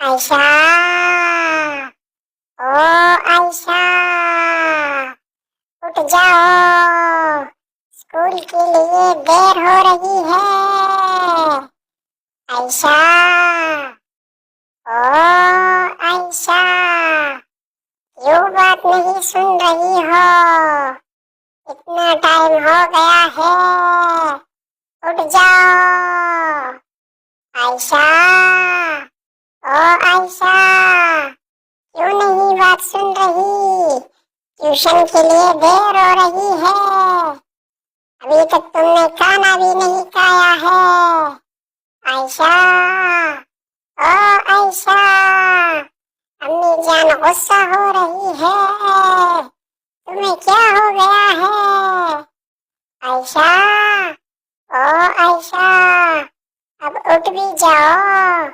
आयशा, ओ आयशा, उठ जाओ, स्कूल के लिए देर हो रही है। आयशा, ओ आयशा, क्यों बात नहीं सुन रही हो? इतना टाइम हो गया है, उठ जाओ। आयशा, ओ आयशा, क्यों नहीं बात सुन रही? ट्यूशन के लिए देर हो रही है, अभी तक तुमने खाना भी नहीं खाया है। आयशा, ओ आयशा, अम्मी जान गुस्सा हो रही है, तुम्हें क्या हो गया है? आयशा, ओ आयशा, अब उठ भी जाओ,